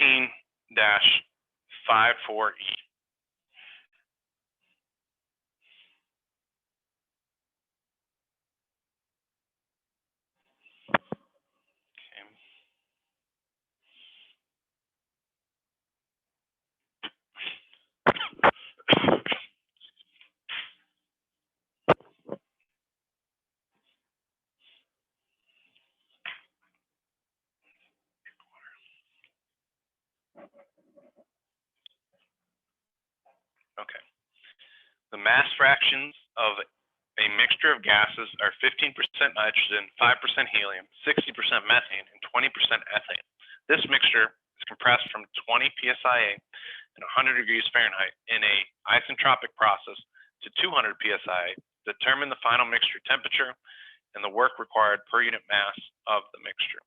14-54E. Okay. The mass fractions of a mixture of gases are 15% nitrogen, 5% helium, 60% methane, and 20% ethane. This mixture is compressed from 20 psia and 100 degrees Fahrenheit in a isentropic process to 200 psia. Determine the final mixture temperature and the work required per unit mass of the mixture.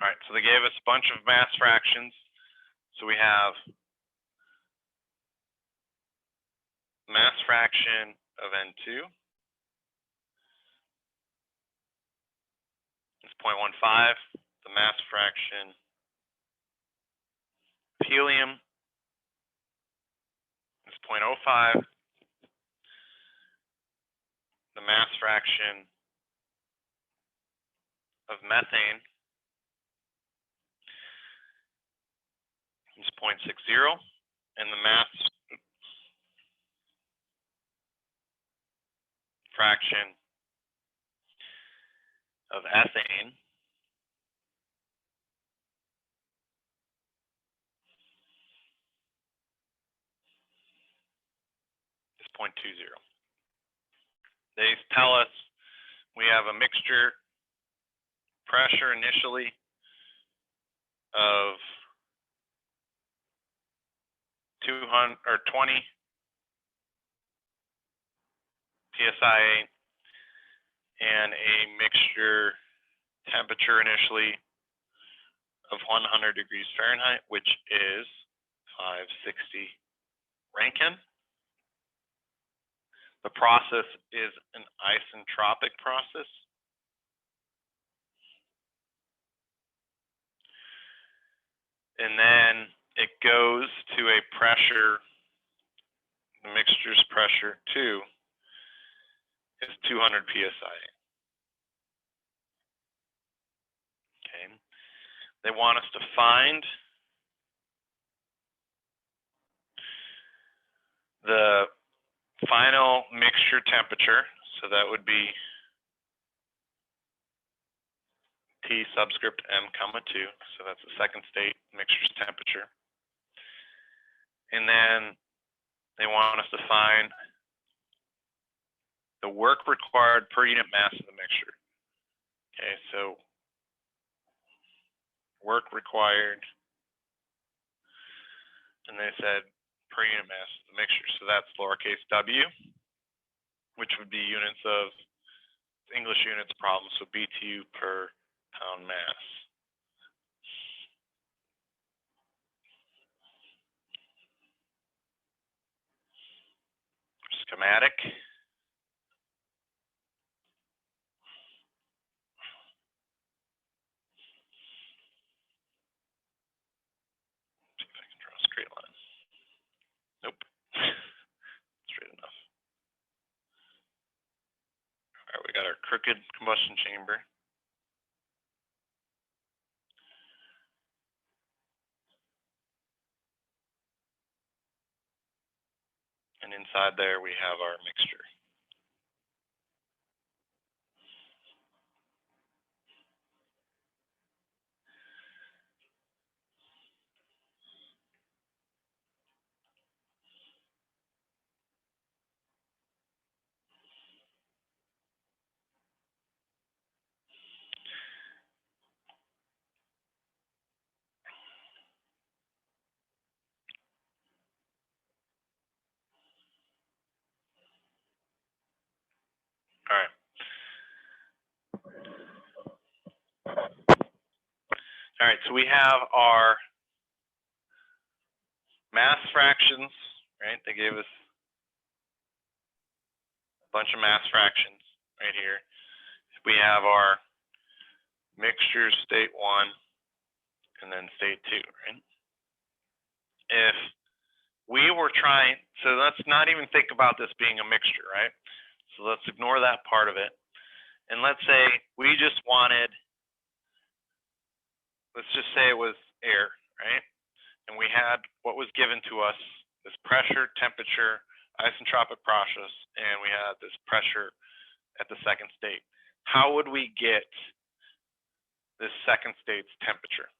All right, so they gave us a bunch of mass fractions. So we have mass fraction of N2 is 0.15. The mass fraction of helium is 0.05. The mass fraction of methane is 0.60, and the mass fraction of ethane is 0.20. They tell us we have a mixture pressure initially of 200 or 20 psia and a mixture temperature initially of 100 degrees Fahrenheit, which is 560 Rankine. The process is an isentropic process. And then it goes to a pressure, the mixture's pressure 2 is 200 psi. Okay. They want us to find the final mixture temperature, so that would be T subscript M comma 2, so that's the second state mixture's temperature. And then they want us to find the work required per unit mass of the mixture. Okay, so work required, and they said per unit mass of the mixture, so that's lowercase w, which would be units of English units problem, so BTU per pound mass. Schematic. See if I can draw a straight line. Nope. Straight enough. All right, we got our crooked combustion chamber. And inside there we have our mixture. All right. All right, so we have our mass fractions, right? They gave us a bunch of mass fractions right here. We have our mixture state 1, and then state 2, right? If we were trying, so let's not even think about this being a mixture, right? So let's ignore that part of it. And let's say we just wanted, let's just say it was air, right? And we had what was given to us, this pressure, temperature, isentropic process, and we had this pressure at the second state. How would we get this second state's temperature?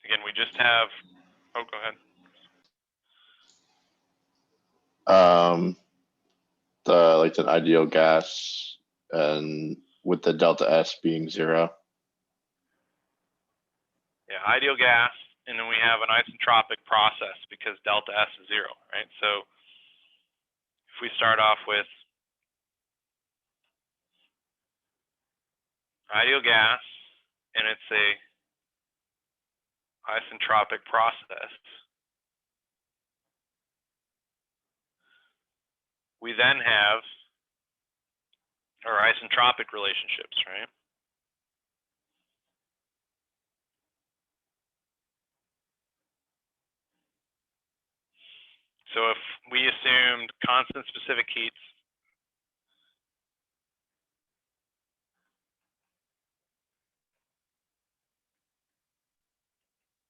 Again, we just have, oh, go ahead. Like an ideal gas, and with the delta S being 0. Yeah, ideal gas, and then we have an isentropic process because delta S is 0, right? So if we start off with ideal gas, and it's a isentropic process, we then have our isentropic relationships, right? So if we assumed constant specific heats,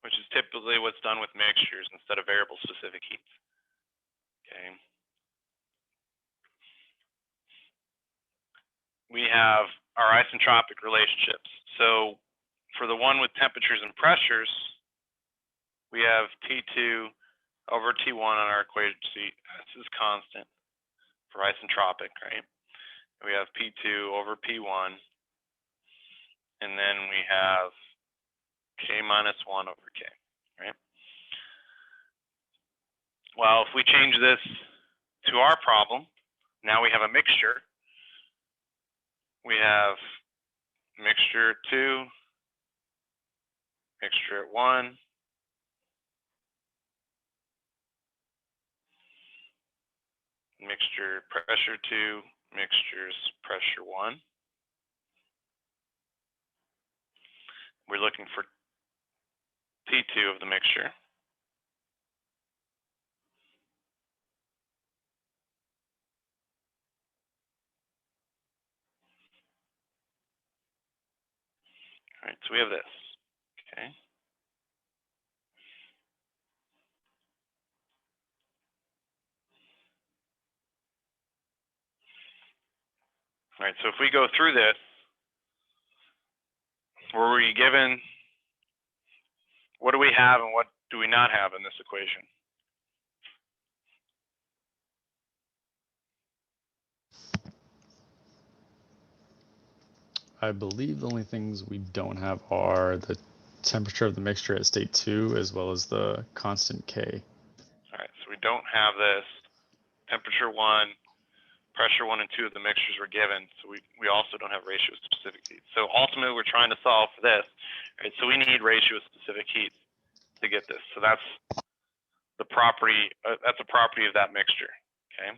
which is typically what's done with mixtures instead of variable specific heats, okay? We have our isentropic relationships. So for the one with temperatures and pressures, we have T2 over T1 on our equation. See, this is constant for isentropic, right? We have P2 over P1, and then we have K minus 1 over K, right? Well, if we change this to our problem, now we have a mixture. We have mixture 2, mixture at 1, mixture pressure 2, mixtures pressure 1. We're looking for T2 of the mixture. All right, so we have this, okay? All right, so if we go through this, were we given, what do we have and what do we not have in this equation? I believe the only things we don't have are the temperature of the mixture at state 2 as well as the constant K. All right, so we don't have this. Temperature 1, pressure 1 and 2 of the mixtures were given, so we also don't have ratio specific heat. So ultimately we're trying to solve for this, right? So we need ratio specific heat to get this. So that's the property, that's a property of that mixture, okay?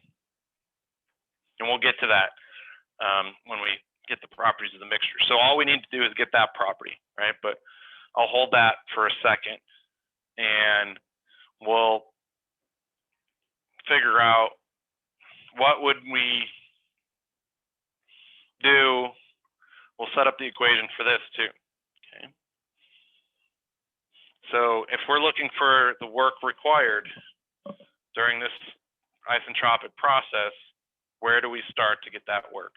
And we'll get to that when we get the properties of the mixture. So all we need to do is get that property, right? But I'll hold that for a second and we'll figure out what would we do. We'll set up the equation for this too, okay? So if we're looking for the work required during this isentropic process, where do we start to get that work?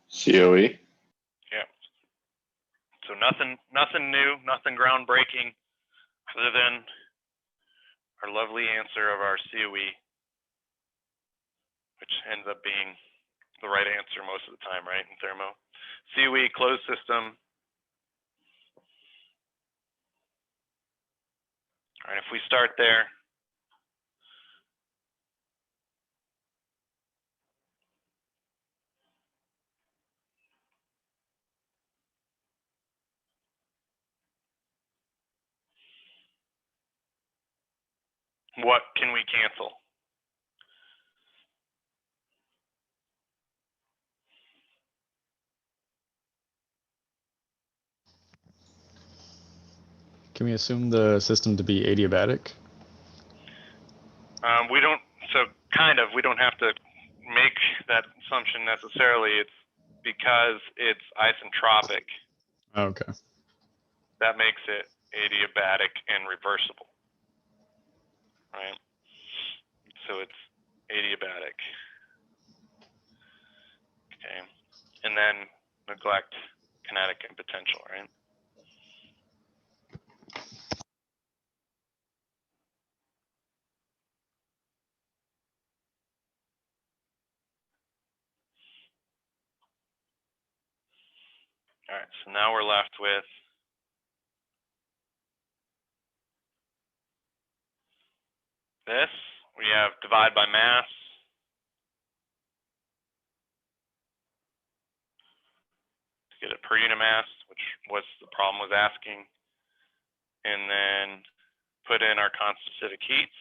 COE. Yeah. So nothing new, nothing groundbreaking, other than our lovely answer of our COE, which ends up being the right answer most of the time, right, in thermo. COE, closed system. All right, if we start there, What can we cancel? Can we assume the system to be adiabatic? We don't, so kind of, we don't have to make that assumption necessarily. It's because it's isentropic. Okay. That makes it adiabatic and reversible, right? So it's adiabatic. Okay. And then neglect kinetic and potential, right? All right, so now we're left with this. We have divide by mass. To get it per unit mass, which was the problem was asking. And then put in our constant acidic heats.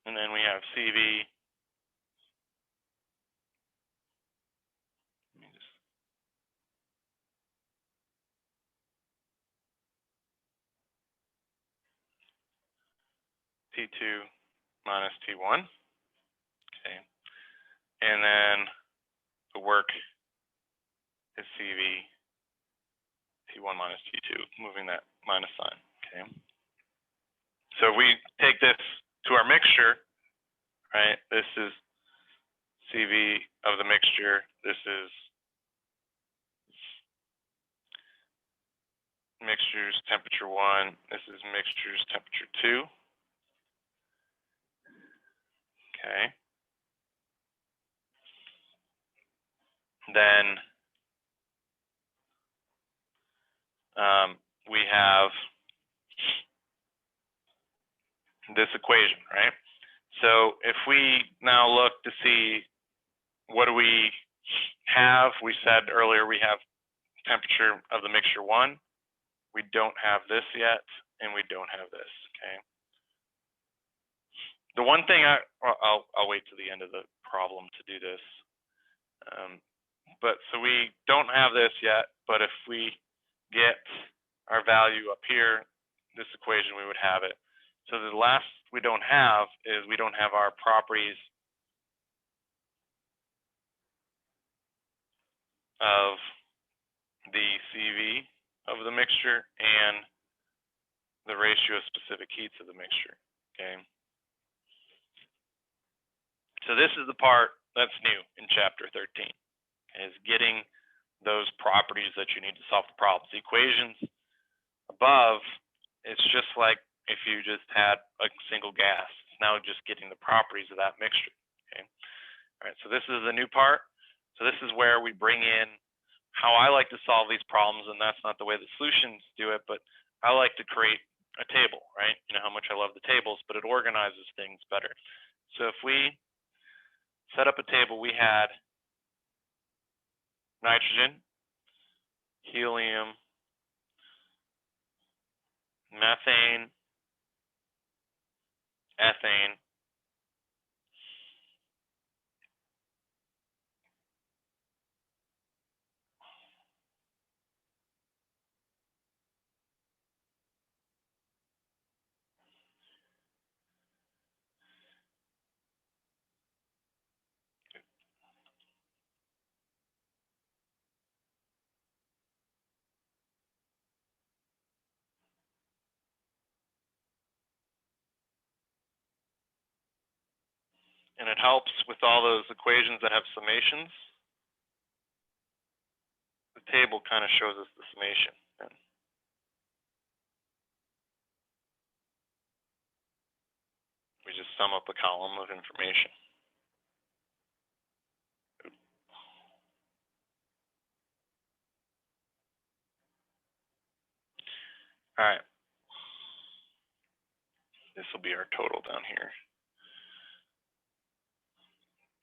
And then we have CV. T2 minus T1. Okay. And then the work is CV T1 minus T2, moving that minus sign. Okay. So we take this to our mixture, right? This is CV of the mixture. This is mixture's temperature 1. This is mixture's temperature 2. Okay. Then we have this equation, right? So if we now look to see what do we have, we said earlier we have temperature of the mixture 1. We don't have this yet, and we don't have this, okay? The one thing I'll wait to the end of the problem to do this. But so we don't have this yet, but if we get our value up here, this equation, we would have it. So the last we don't have is we don't have our properties of the CV of the mixture and the ratio of specific heats of the mixture, okay? So this is the part that's new in chapter 13, is getting those properties that you need to solve the problems. The equations above, it's just like if you just had a single gas. It's now just getting the properties of that mixture, okay? All right, so this is the new part. So this is where we bring in how I like to solve these problems, and that's not the way the solutions do it, but I like to create a table, right? You know how much I love the tables, but it organizes things better. So if we set up a table, we had nitrogen, helium, methane, ethane, and it helps with all those equations that have summations. The table kind of shows us the summation. We just sum up a column of information. All right. This will be our total down here.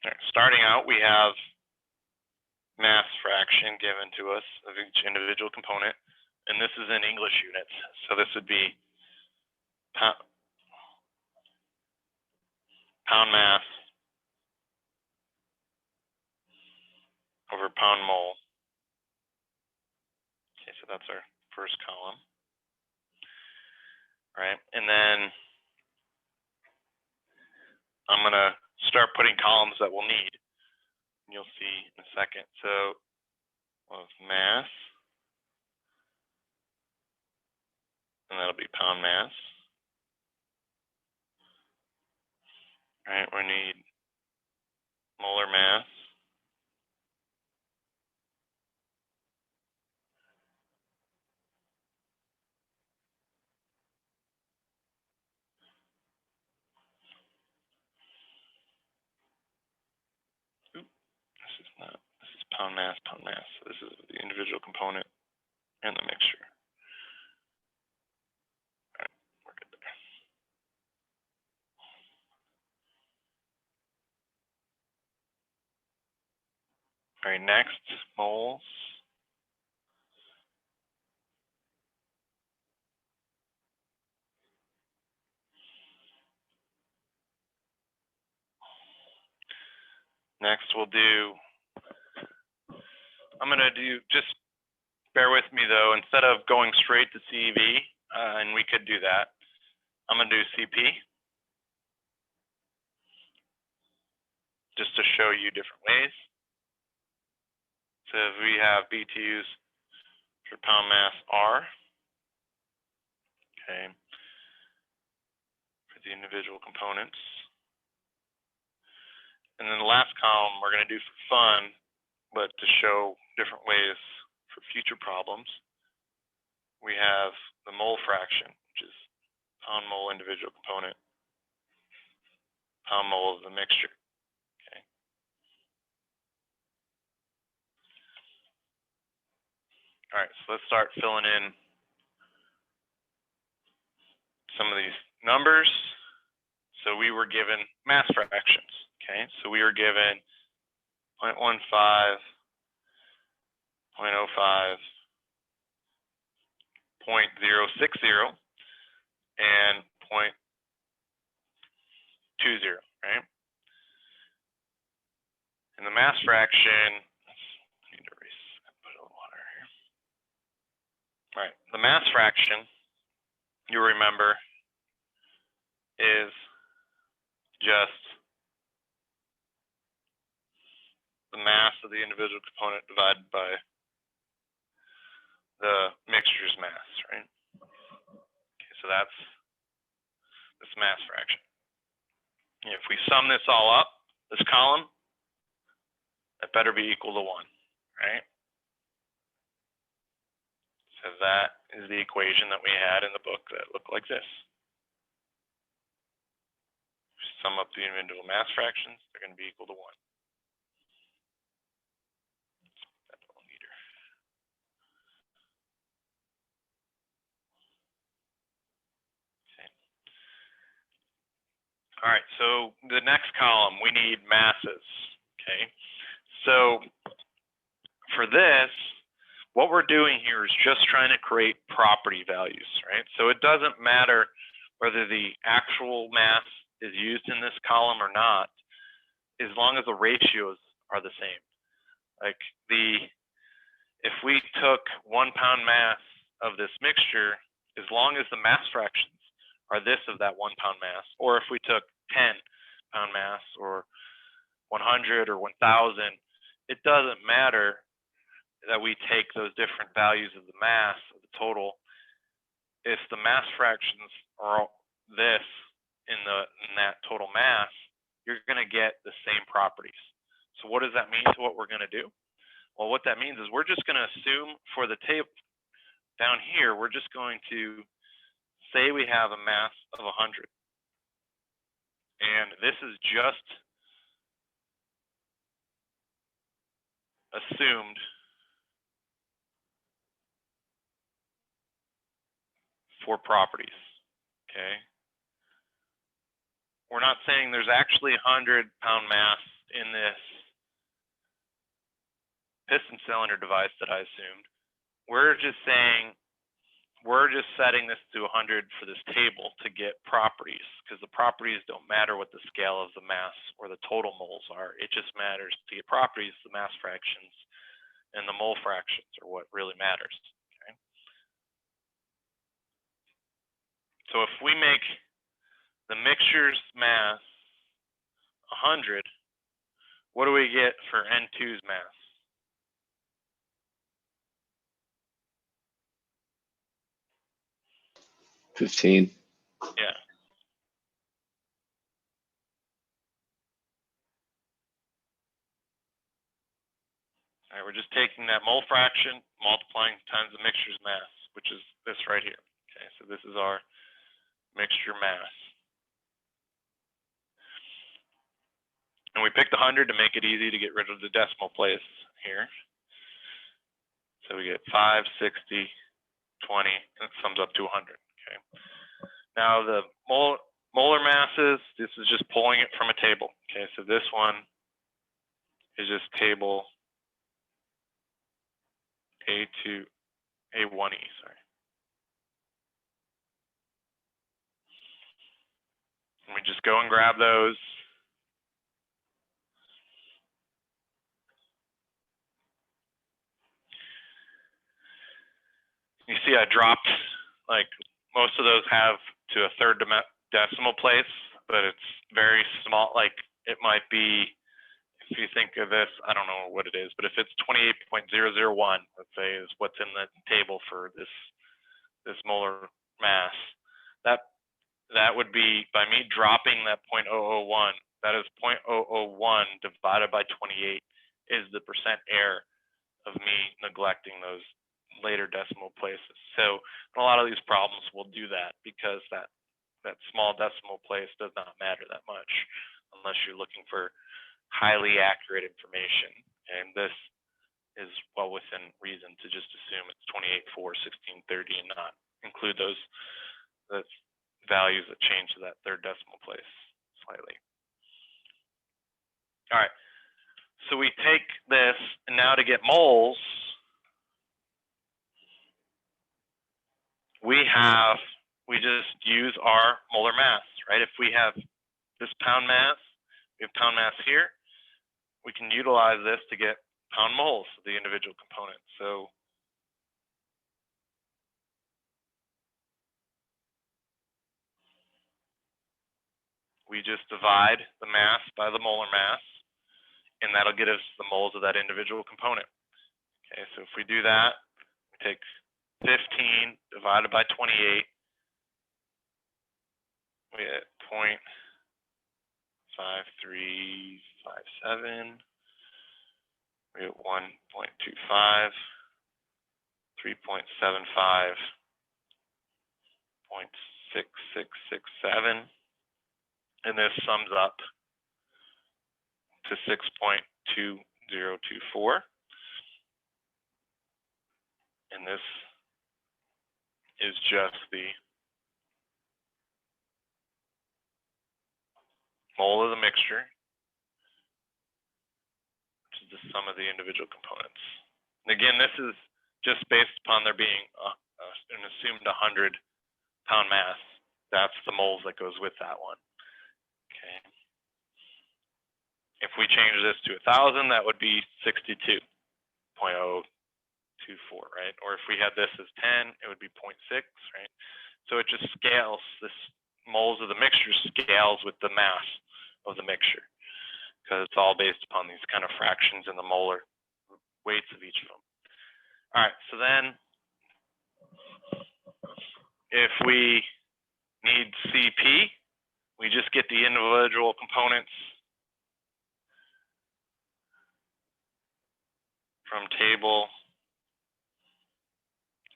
All right. Starting out, we have mass fraction given to us of each individual component, and this is in English units. So this would be pound mass over pound mole. Okay, so that's our first column. Right, and then I'm going to start putting columns that we'll need. You'll see in a second. So we'll have mass, and that'll be pound mass. All right, we need molar mass. This is pound mass, pound mass. So this is the individual component and the mixture. All right, we're good there. All right, next, moles. Next, we'll do, I'm going to do, just bear with me though, instead of going straight to CEV, and we could do that, I'm going to do CP, just to show you different ways. So if we have BTUs for pound mass R, okay, for the individual components. And then the last column we're going to do for fun, but to show different ways for future problems, we have the mole fraction, which is pound mole individual component, pound mole of the mixture. Okay. All right, so let's start filling in some of these numbers. So we were given mass fractions. Okay, so we were given 0.15, 0.05, 0.060, and 0.20, right? And the mass fraction, I need to put a little water here. All right, the mass fraction, you remember, is just the mass of the individual component divided by the mixture's mass, right? Okay, so that's this mass fraction. And if we sum this all up, this column, that better be equal to 1, right? So that is the equation that we had in the book that looked like this. Sum up the individual mass fractions, they're going to be equal to 1. All right, so the next column, we need masses, okay? So for this, what we're doing here is just trying to create property values, right? So it doesn't matter whether the actual mass is used in this column or not, as long as the ratios are the same. Like if we took 1 pound mass of this mixture, as long as the mass fractions are this of that 1 pound mass, or if we took 10 pound mass or 100 or 1000, it doesn't matter that we take those different values of the mass of the total. If the mass fractions are this in that total mass, you're going to get the same properties. So what does that mean to what we're going to do? Well, what that means is we're just going to assume for the table down here, we're just going to say we have a mass of 100. And this is just assumed for properties. Okay. We're not saying there's actually 100-pound mass in this piston cylinder device that I assumed. We're just saying, we're just setting this to 100 for this table to get properties, because the properties don't matter what the scale of the mass or the total moles are. It just matters to get properties, the mass fractions and the mole fractions are what really matters. Okay. So if we make the mixture's mass 100, what do we get for N2's mass? 15. Yeah. All right, we're just taking that mole fraction, multiplying times the mixture's mass, which is this right here. Okay, so this is our mixture mass. And we picked 100 to make it easy to get rid of the decimal place here. So we get 5, 60, 20, and it sums up to 100. Okay. Now the molar masses, this is just pulling it from a table. Okay, so this one is just table A1E, sorry. And we just go and grab those. You see I dropped, like most of those have to a third decimal place, but it's very small. Like it might be, if you think of this, I don't know what it is, but if it's 28.001, let's say is what's in the table for this molar mass, that would be, by me dropping that 0.001, that is 0.001 divided by 28 is the percent error of me neglecting those later decimal places. So in a lot of these problems we'll do that, because that small decimal place does not matter that much unless you're looking for highly accurate information. And this is well within reason to just assume it's 28, 4, 16, 30 and not include those values that change to that third decimal place slightly. All right, so we take this, and now to get moles, we just use our molar mass, right? If we have this pound mass, we have pound mass here, we can utilize this to get pound moles of the individual components. So we just divide the mass by the molar mass, and that'll get us the moles of that individual component. Okay, so if we do that, we take 15 divided by 28, we get 0.5357, we get 1.25, 3.75, 0.6667, and this sums up to 6.2024. And this is just the mole of the mixture, which is the sum of the individual components. And again, this is just based upon there being an assumed 100-pound mass. That's the moles that goes with that one. Okay. If we change this to 1,000, that would be 62.024, right? Or if we had this as 10, it would be 0.6, right? So it just scales, this moles of the mixture scales with the mass of the mixture, because it's all based upon these kind of fractions in the molar weights of each of them. All right, so then if we need CP, we just get the individual components from table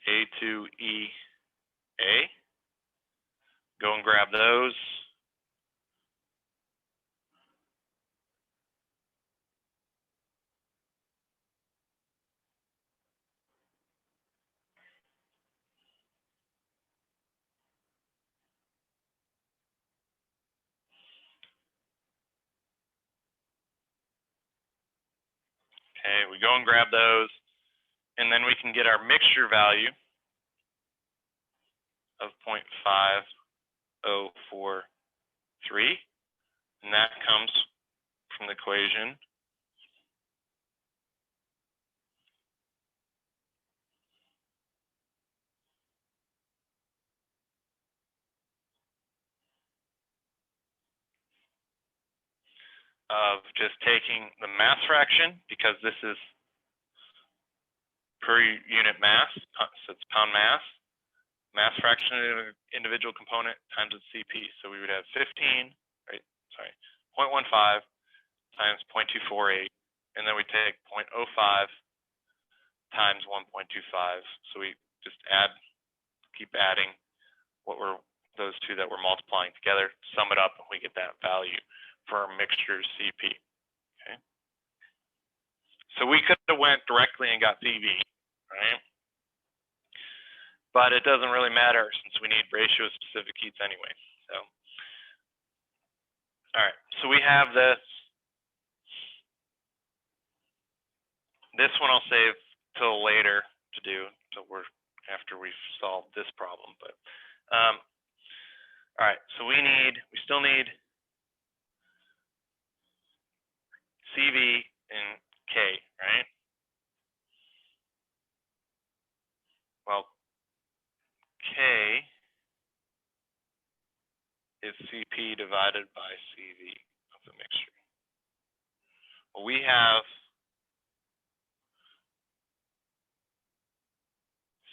A2EA. Go and grab those. Okay, we go and grab those, and then we can get our mixture value of 0.5043, and that comes from the equation of just taking the mass fraction, because this is per unit mass, so it's pound mass fraction of individual component times its CP. So we would have 15, right? Sorry, 0.15 times 0.248, and then we take 0.05 times 1.25. So we just keep adding what were those two that we're multiplying together, sum it up, and we get that value for our mixture CP. Okay. So we could have went directly and got CV, right? But it doesn't really matter since we need ratio specific heats anyway. So, all right. So we have this. This one I'll save till later to do, so after we've solved this problem. But all right. So we still need CV and K, right? Well, K is CP divided by CV of the mixture. Well, we have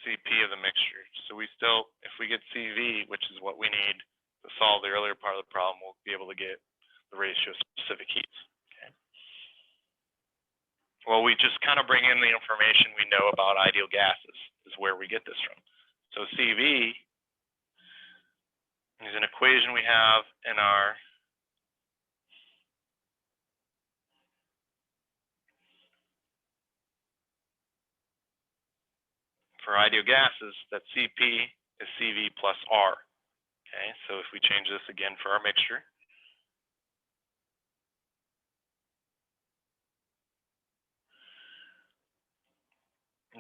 CP of the mixture. So we still, if we get CV, which is what we need to solve the earlier part of the problem, we'll be able to get the ratio specific heats. Okay. Well, we just kind of bring in the information we know about ideal gases is where we get this from. So CV is an equation we have in our for ideal gases, that CP is CV plus R. Okay, so if we change this again for our mixture,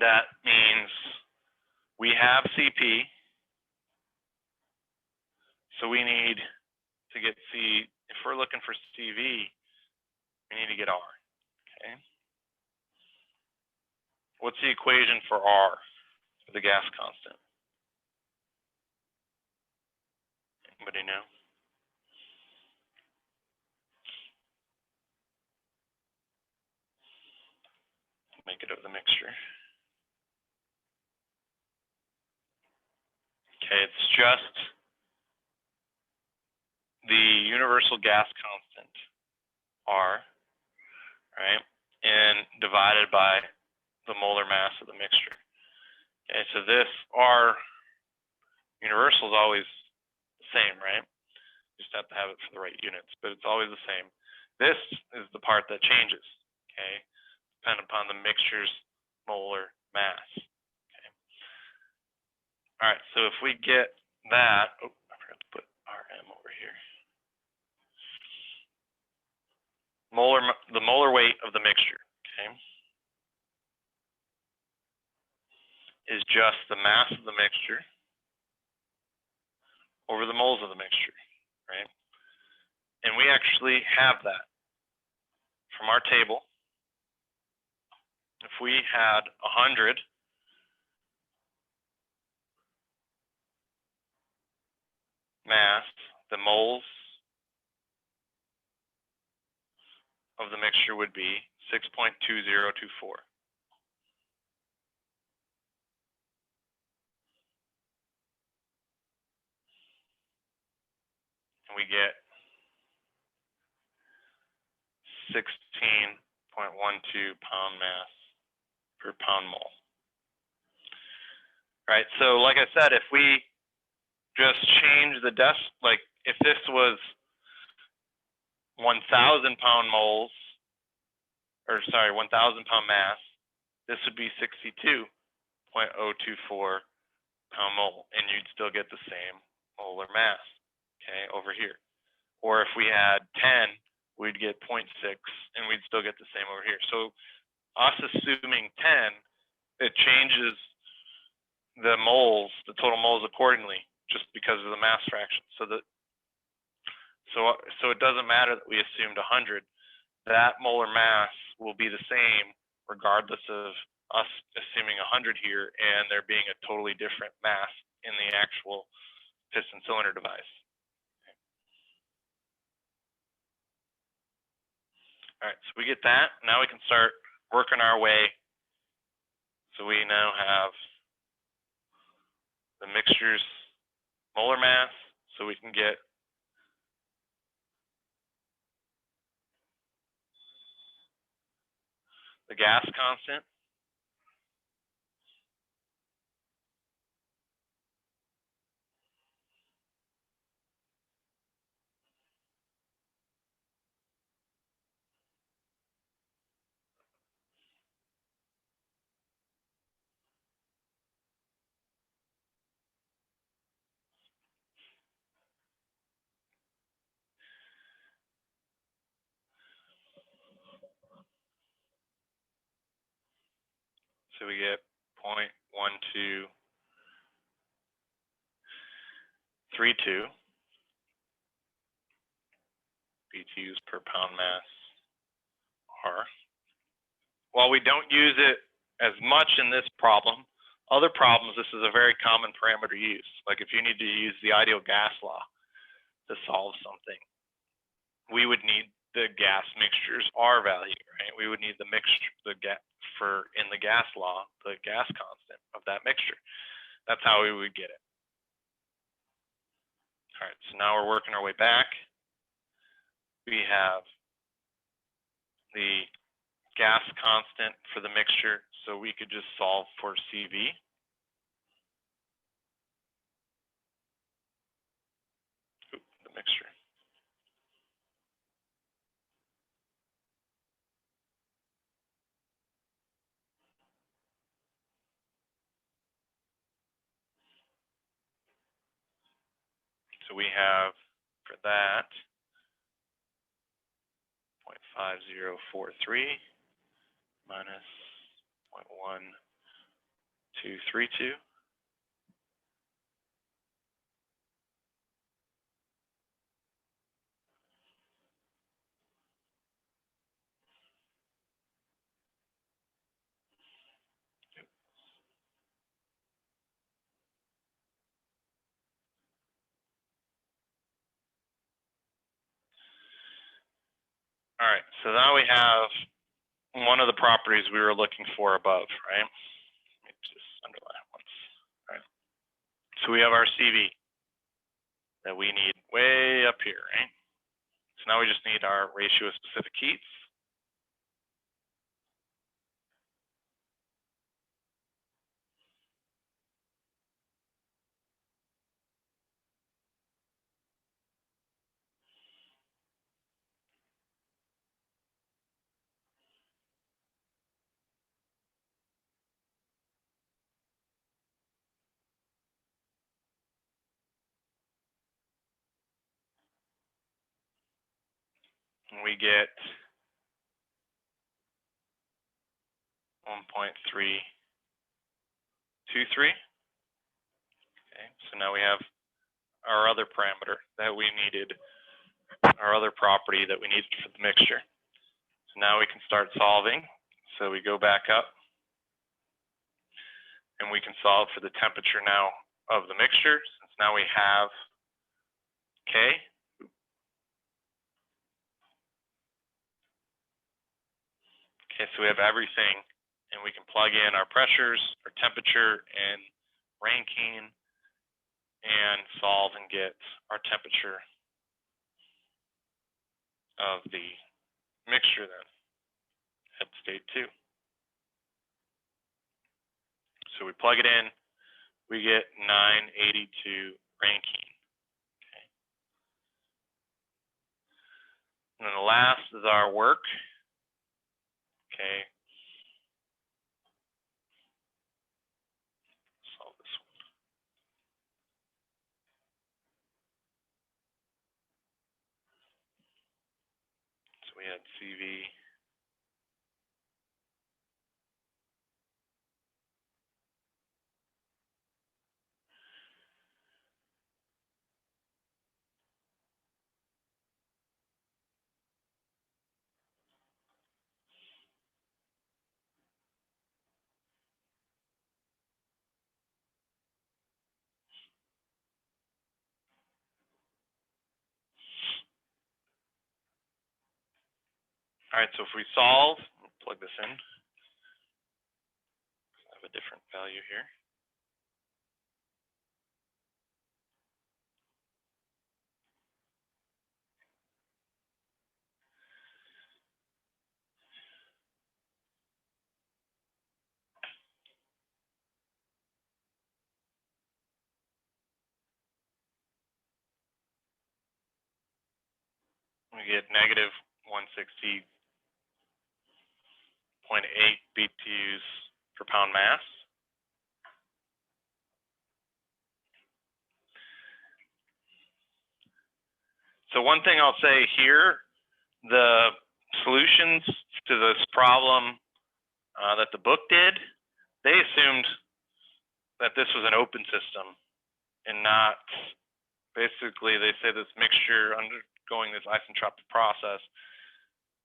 that means we have CP, so we need to get if we're looking for CV, we need to get R. Okay. What's the equation for R, for the gas constant? Anybody know? Make it of the mixture. Okay, it's just the universal gas constant, R, right, and divided by the molar mass of the mixture. Okay, so this R universal is always the same, right? You just have to have it for the right units, but it's always the same. This is the part that changes, okay, depending upon the mixture's molar mass. Okay. All right, so if we get that, oh, I forgot to put RM over here. The molar weight of the mixture, okay, is just the mass of the mixture over the moles of the mixture, right? And we actually have that from our table. If we had 100 mass, the moles of the mixture would be 6.2024. And we get 16.12 pound mass per pound mole. Right, so like I said, if we just change the like if this was 1,000 pound moles, or sorry, 1,000 pound mass, this would be 62.024 pound mole, and you'd still get the same molar mass, okay, over here. Or if we had 10, we'd get 0.6, and we'd still get the same over here. So us assuming 10, it changes the moles, the total moles accordingly, just because of the mass fraction. So it doesn't matter that we assumed 100. That molar mass will be the same regardless of us assuming 100 here and there being a totally different mass in the actual piston cylinder device. All right, so we get that. Now we can start working our way. So we now have the mixture's molar mass, so we can get the gas constant. So we get 0.1232 BTUs per pound mass R. While we don't use it as much in this problem, other problems, this is a very common parameter use. Like if you need to use the ideal gas law to solve something, we would need the gas mixture's R value, right? We would need the mixture, in the gas law, the gas constant of that mixture. That's how we would get it. All right, so now we're working our way back. We have the gas constant for the mixture, so we could just solve for CV. The mixture. So we have for that 0.5043 minus 0.1232. All right, so now we have one of the properties we were looking for above, right? Let me just underline it once. All right. So we have our CV that we need way up here, right? So now we just need our ratio of specific heats. And we get 1.323. Okay, so now we have our other parameter that we needed, our other property that we needed for the mixture. So now we can start solving. So we go back up and we can solve for the temperature now of the mixture, since now we have K. Okay, so we have everything, and we can plug in our pressures, our temperature, and Rankine, and solve and get our temperature of the mixture then at state 2. So we plug it in, we get 982 Rankine. Okay. And then the last is our work. Okay. Solve this one. So we had CV All right, so if we solve, plug this in. I have a different value here. We get negative 160.8 BTUs per pound mass. So one thing I'll say here, the solutions to this problem that the book did, they assumed that this was an open system and not, basically they say this mixture undergoing this isentropic process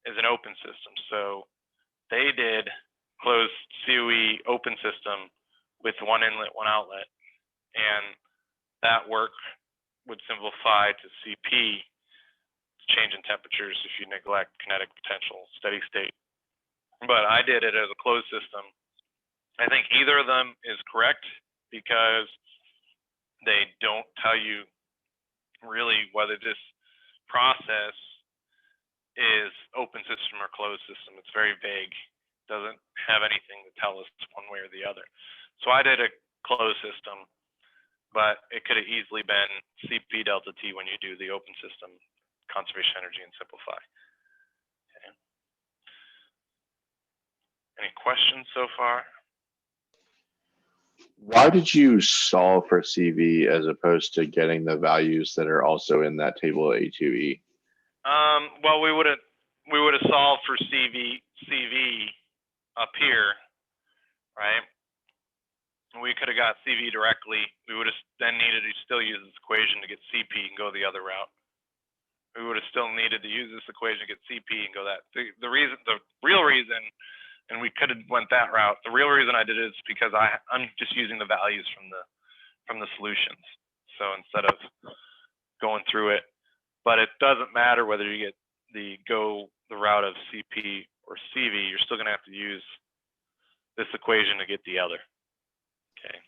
is an open system. So they did closed COE open system with one inlet, one outlet, and that work would simplify to CP, change in temperatures if you neglect kinetic potential, steady state. But I did it as a closed system. I think either of them is correct because they don't tell you really whether this process is open system or closed system. It's very vague. Doesn't have anything to tell us one way or the other. So I did a closed system, but it could have easily been CP delta T when you do the open system, conservation energy, and simplify. Okay. Any questions so far? Why did you solve for CV as opposed to getting the values that are also in that table A2E? Well, we would have solved for CV up here, right? We could have got CV directly. We would have then needed to still use this equation to get CP and go the other route. We would have still needed to use this equation to get CP and go that. The real reason, and we could have went that route. The real reason I did it is because I'm just using the values from the solutions. So instead of going through it, but it doesn't matter whether you get the route of CP or CV. You're still going to have to use this equation to get the other. Okay.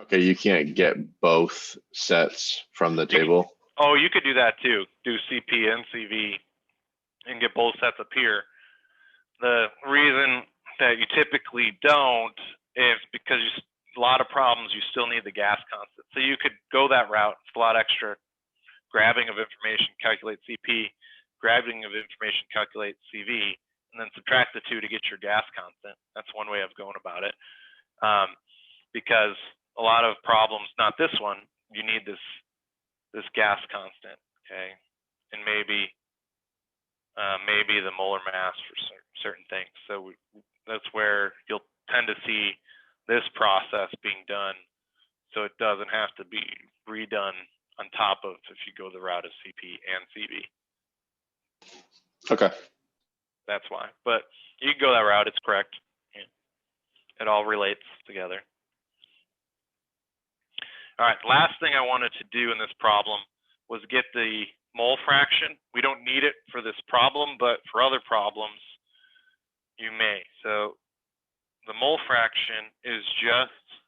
Okay, you can't get both sets from the table. Oh, you could do that too. Do CP and CV and get both sets up here. The reason that you typically don't is because a lot of problems you still need the gas constant. So you could go that route. It's a lot extra grabbing of information, calculate CP, grabbing of information, calculate CV, and then subtract the two to get your gas constant. That's one way of going about it. Because a lot of problems, not this one, you need this gas constant, okay, and maybe the molar mass for certain things. So that's where you'll tend to see this process being done, so it doesn't have to be redone on top of if you go the route of CP and CV. Okay. That's why. But you can go that route. It's correct. Yeah. It all relates together. All right, last thing I wanted to do in this problem was get the mole fraction. We don't need it for this problem, but for other problems, you may. So the mole fraction is just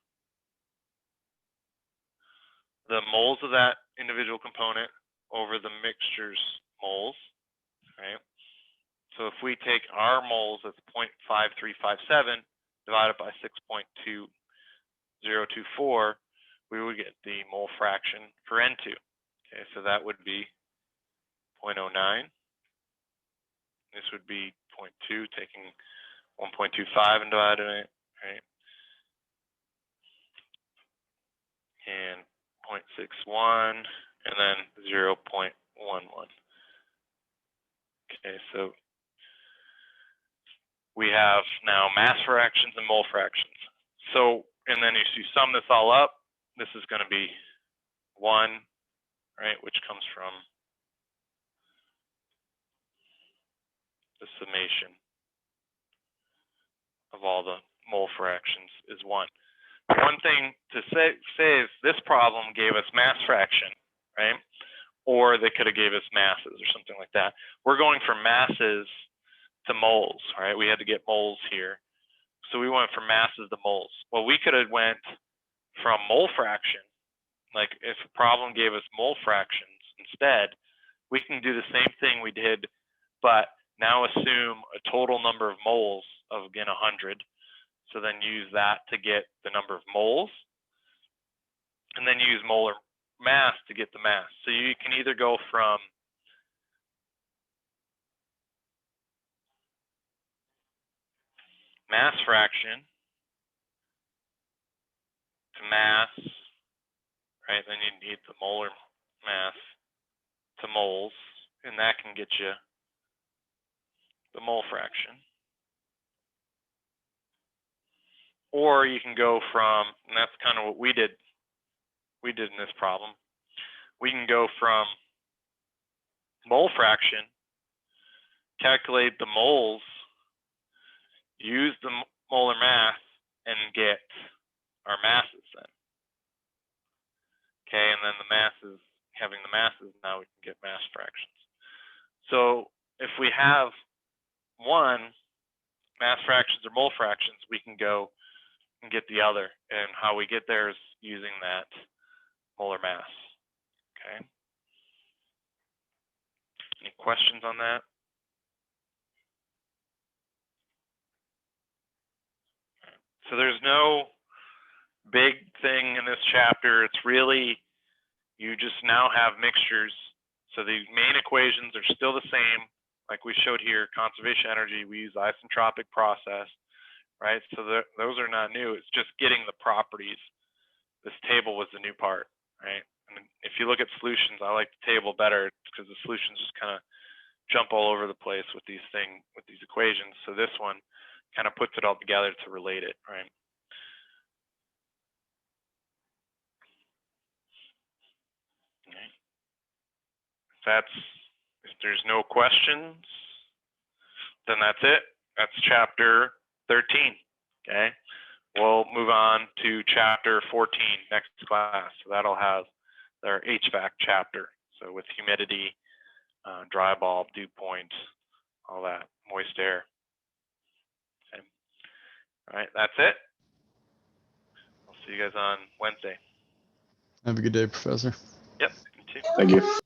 the moles of that individual component over the mixture's moles, right? So if we take our moles as 0.5357 divided by 6.2024, we would get the mole fraction for N2. Okay, so that would be 0.09. This would be 0.2, taking 1.25 and dividing it, right? And 0.61, and then 0.11. Okay, so we have now mass fractions and mole fractions. So, and then if you sum this all up, this is going to be 1, right, which comes from the summation of all the mole fractions is 1. One thing to say is this problem gave us mass fraction, right? Or they could have gave us masses or something like that. We're going for masses to moles, right? We had to get moles here. So we went from masses to moles. Well, we could have went from mole fraction, like if a problem gave us mole fractions instead, we can do the same thing we did, but now assume a total number of moles of, again, 100. So then use that to get the number of moles, and then use molar mass to get the mass. So you can either go from mass fraction to mass, right? Then you need the molar mass to moles, and that can get you the mole fraction. Or you can go from, and that's kind of what we did in this problem. We can go from mole fraction, calculate the moles, use the molar mass, and get our masses then. Okay, and then the masses, having the masses, now we can get mass fractions. So if we have one, mass fractions or mole fractions, we can go and get the other. And how we get there is using that molar mass. Okay. Any questions on that? So there's no big thing in this chapter. It's really, you just now have mixtures. So the main equations are still the same, like we showed here, conservation energy, we use isentropic process, right? So those are not new. It's just getting the properties. This table was the new part, right? And if you look at solutions, I like the table better because the solutions just kind of jump all over the place with these equations. So this one kind of puts it all together to relate it, right? If there's no questions, then that's it. That's chapter 13. Okay, we'll move on to chapter 14 next class. So that'll have our HVAC chapter. So with humidity, dry bulb, dew point, all that, moist air. Okay. All right, that's it. I'll see you guys on Wednesday. Have a good day, Professor. Yep, you too. Thank you.